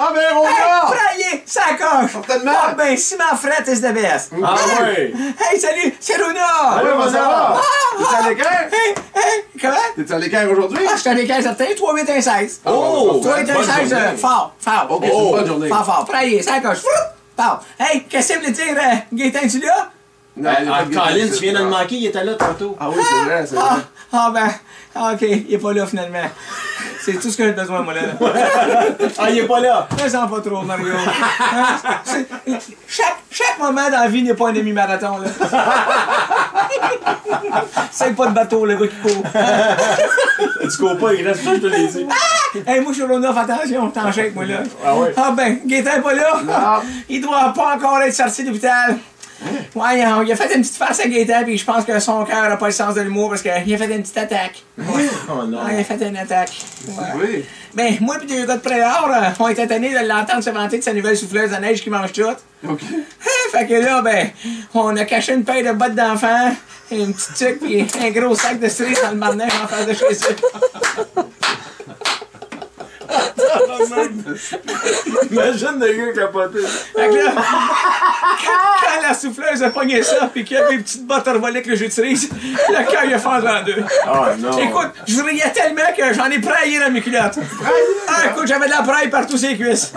Ah, ben, Rona! Praillé, ça coche! Certainement! Ah, ben, ciment fret is the best! Ah ouais! Hey, salut! C'est Rona! Allô, comment ça va? T'es à l'équerre? Hey, comment? T'es à l'équerre aujourd'hui? Ah, je suis à l'équerre certain, 3, 8, 1, 16. Oh! 3, 8, 1, 16, fort. Ok, c'est une bonne journée. Fort, praillé, ça coche. Fort. Hey, qu'est-ce que tu veux dire, Gaétan, tu là? Non, il y a pas de Colin, gueule, tu viens de le c'est- manquer, il était là tantôt. Ah oui, c'est vrai, c'est vrai. Ok, il est pas là finalement. C'est tout ce que j'ai besoin, moi, là. Ah, il est pas là! Fais-en pas trop, Mario. Chaque moment dans la vie n'est pas un demi-marathon, là. C'est pas de bateau, le gars qui court. Tu cours pas, il reste ça, je te l'ai dit. Hey, moi, je suis Rona, fais attention, t'en chèques, moi, là. Ah ouais? Ah ben, Gaétan est pas là. Non. Il doit pas encore être sorti de l'hôpital. Ouais, il a fait une petite face à Gaétan, puis je pense que son cœur a pas le sens de l'humour parce qu'il a fait une petite attaque. Oh non. Ouais, il a fait une attaque. Ouais. Oui. Ben, moi et deux gars de Préor, on était tannés de l'entendre se vanter de sa nouvelle souffleuse à neige qui mange tout. OK. Fait que là, ben, on a caché une paire de bottes d'enfants, une petite tuque, puis un gros sac de cerises dans le marneige en face de chez eux. Imagine le gars capoté. Fait que là, quand la souffleuse a pogné ça, puis qu'il y avait une petite botte revolée avec le jus de cerise, le cœur il a fendu en deux. Oh non. Écoute, je riais tellement que j'en ai praillé dans mes culottes. Ah, écoute, j'avais de la praille partout sur les cuisses.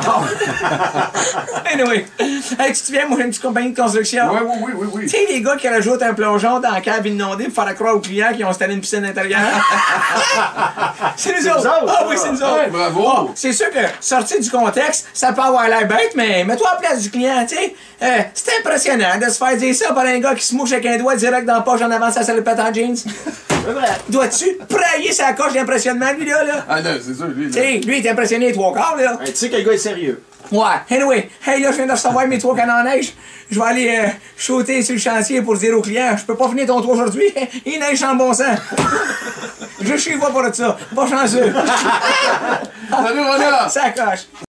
Anyway, hey, tu te souviens, moi j'ai une petite compagnie de construction. Oui. Tu sais, les gars qui rajoutent un plongeon dans la cave inondée pour faire croire aux clients qu'ils ont installé une piscine intérieure. C'est nous autres. Ah oui, c'est nous autres. Ouais, bravo. Oh, c'est sûr que, sorti du contexte, ça peut avoir l'air bête, mais mets-toi à la place du client, tu sais. C'est impressionnant de se faire dire ça par un gars qui se mouche avec un doigt direct dans la poche en avant de sa salopette en jeans. Dois-tu prailler sa coche d'impressionnement, lui, là? Ah non, c'est sûr, lui. Tu sais, lui, il est impressionné les trois quarts, là. Hey, tu sais que le gars est sérieux. Ouais, anyway, hey, là, je viens de recevoir mes 3 canons à neige. Je vais aller shooter sur le chantier pour dire aux clients, je peux pas finir ton toit aujourd'hui, il neige en bon sang. Je suis pas pour ça, pas chanceux. Salut, Rona! Ça coche.